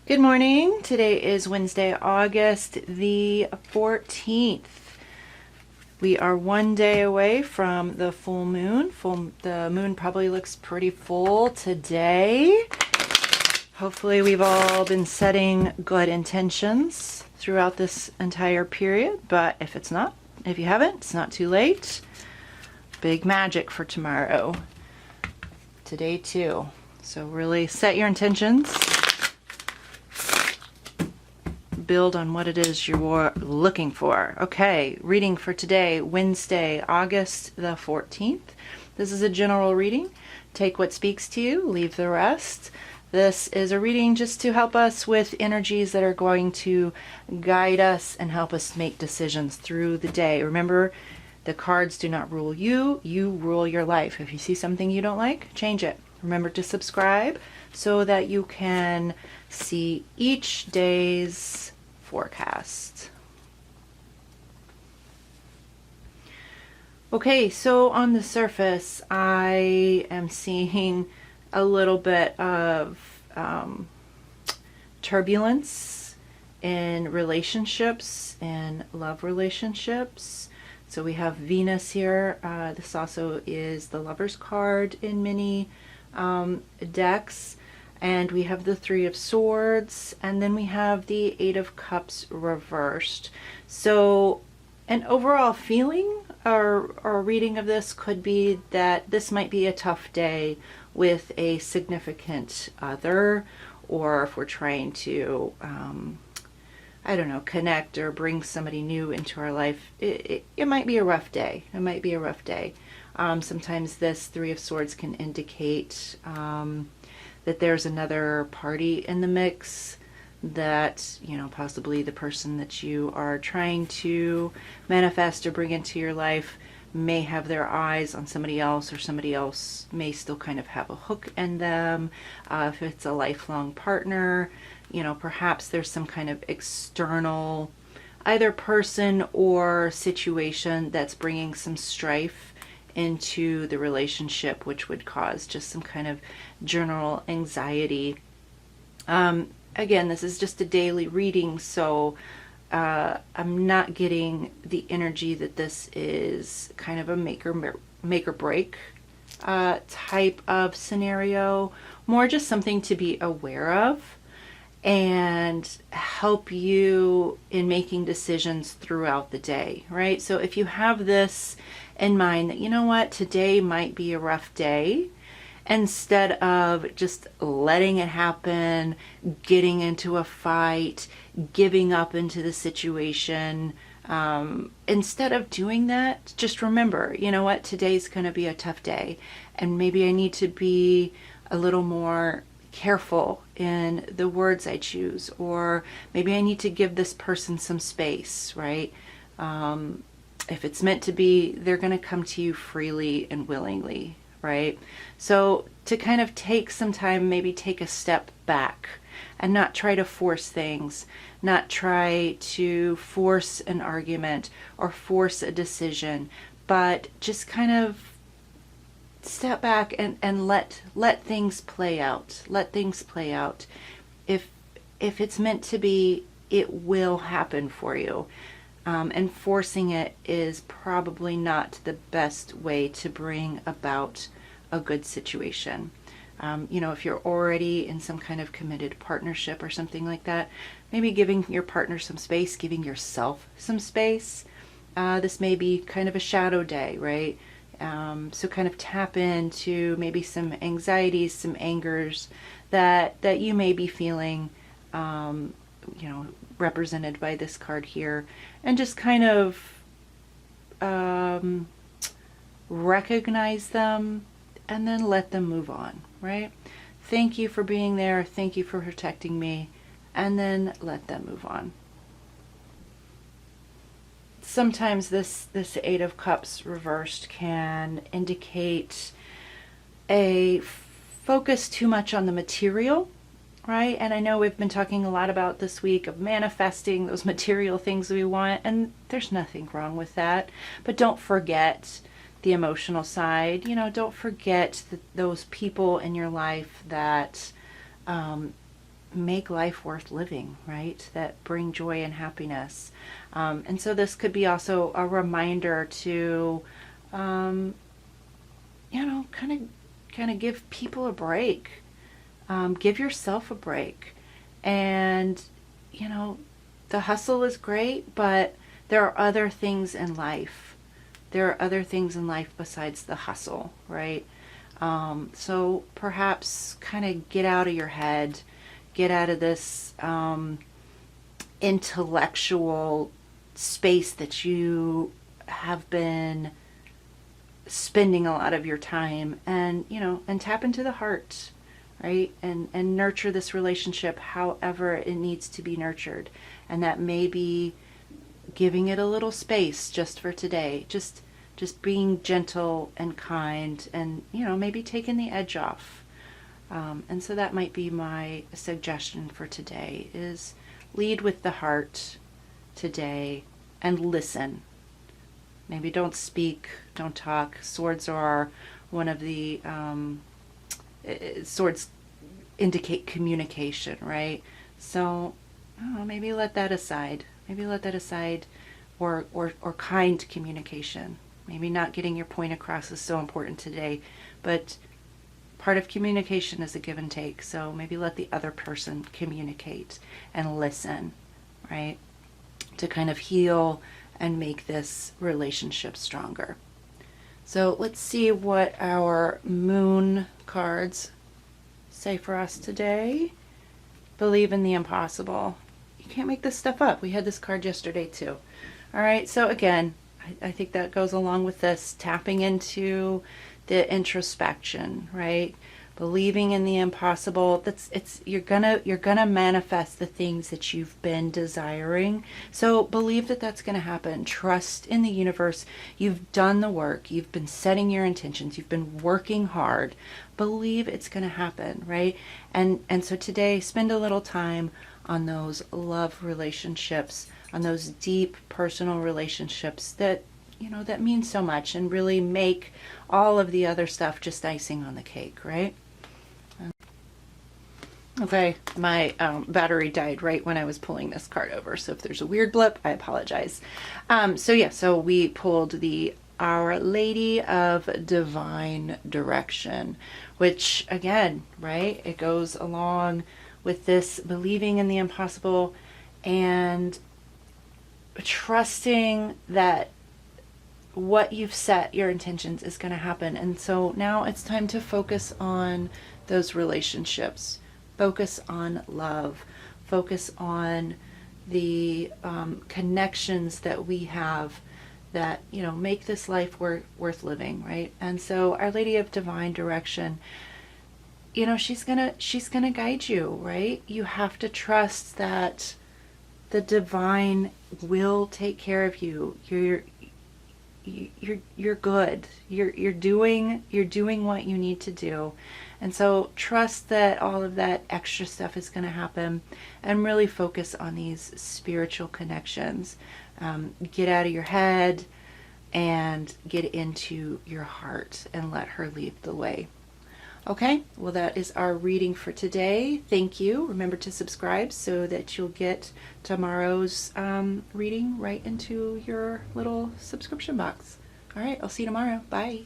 Good morning. Today is Wednesday, August the 14th. We are one day away from the full moon. The moon probably looks pretty full today. Hopefully we've all been setting good intentions throughout this entire period, but if you haven't, it's not too late. Big magic for tomorrow. Today too. So really set your intentions. Build on what it is you're looking for. Okay, reading for today, Wednesday, August the 14th. This is a general reading. Take what speaks to you, leave the rest. This is a reading just to help us with energies that are going to guide us and help us make decisions through the day. Remember, the cards do not rule you, you rule your life. If you see something you don't like, change it. Remember to subscribe so that you can see each day's forecast. Okay, so on the surface, I am seeing a little bit of turbulence in relationships and love relationships. So we have Venus here. This also is the Lover's card in many decks. And we have the Three of Swords, and then we have the Eight of Cups reversed. So an overall feeling or reading of this could be that this might be a tough day with a significant other, or if we're trying to, I don't know, connect or bring somebody new into our life. It might be a rough day. It might be a rough day. Sometimes this Three of Swords can indicate that there's another party in the mix, that, you know, possibly the person that you are trying to manifest or bring into your life may have their eyes on somebody else, or somebody else may still kind of have a hook in them. If it's a lifelong partner, you know, perhaps there's some kind of external either person or situation that's bringing some strife into the relationship, which would cause just some kind of general anxiety. Again, this is just a daily reading, so I'm not getting the energy that this is kind of a make or break type of scenario. More just something to be aware of and help you in making decisions throughout the day, right? So if you have this in mind, that, you know what, today might be a rough day, instead of just letting it happen, getting into a fight, giving up into the situation, instead of doing that, just remember, you know what, today's going to be a tough day, and maybe I need to be a little more careful in the words I choose, or maybe I need to give this person some space, right? If it's meant to be, they're going to come to you freely and willingly, right? So to kind of take some time, maybe take a step back and not try to force things, not try to force an argument or force a decision, but just kind of step back and let things play out. Let things play out. If it's meant to be, it will happen for you. And forcing it is probably not the best way to bring about a good situation. You know, if you're already in some kind of committed partnership or something like that, maybe giving your partner some space, giving yourself some space. This may be kind of a shadow day, right? So kind of tap into maybe some anxieties, some angers that you may be feeling, you know, represented by this card here, and just kind of recognize them and then let them move on, right? Thank you for being there. Thank you for protecting me, and then let them move on. Sometimes this Eight of Cups reversed can indicate a focus too much on the material, right? And I know we've been talking a lot about this week of manifesting those material things we want, and there's nothing wrong with that. But don't forget the emotional side. You know, don't forget those people in your life that make life worth living, right? That bring joy and happiness. And so this could be also a reminder to, kind of give people a break. Give yourself a break. And, the hustle is great, but there are other things in life. There are other things in life besides the hustle, right? So perhaps kind of get out of your head, get out of this intellectual space that you have been spending a lot of your time, and and tap into the heart, right? And nurture this relationship however it needs to be nurtured. And that may be giving it a little space just for today, just being gentle and kind, and maybe taking the edge off. And so that might be my suggestion for today, is lead with the heart today and listen. Maybe don't speak, don't talk. Swords are one of the swords indicate communication, right? So maybe let that aside. Maybe let that aside, or kind communication. Maybe not getting your point across is so important today, but part of communication is a give and take. So maybe let the other person communicate and listen, right? To kind of heal and make this relationship stronger. So let's see what our moon cards say for us today. Believe in the impossible. You can't make this stuff up. We had this card yesterday too. All right, so again, I think that goes along with this, tapping into the introspection, right? Believing in the impossible. You're gonna manifest the things that you've been desiring. So believe that that's gonna happen. Trust in the universe. You've done the work. You've been setting your intentions. You've been working hard. Believe it's gonna happen, right? And so today, spend a little time on those love relationships, on those deep personal relationships that that mean so much, and really make all of the other stuff just icing on the cake, right? Okay, my battery died right when I was pulling this card over, so if there's a weird blip, I apologize. So we pulled the Our Lady of Divine Direction, which again, right, it goes along with this believing in the impossible and trusting that what you've set, your intentions, is going to happen. And so now it's time to focus on those relationships. Focus on love. Focus on the connections that we have that make this life worth living, right? And so Our Lady of Divine Direction, she's gonna guide you, right? You have to trust that the divine will take care of you. You're good. You're doing what you need to do. And so trust that all of that extra stuff is going to happen, and really focus on these spiritual connections. Get out of your head and get into your heart and let her lead the way. Okay, well, that is our reading for today. Thank you. Remember to subscribe so that you'll get tomorrow's reading right into your little subscription box. All right, I'll see you tomorrow. Bye.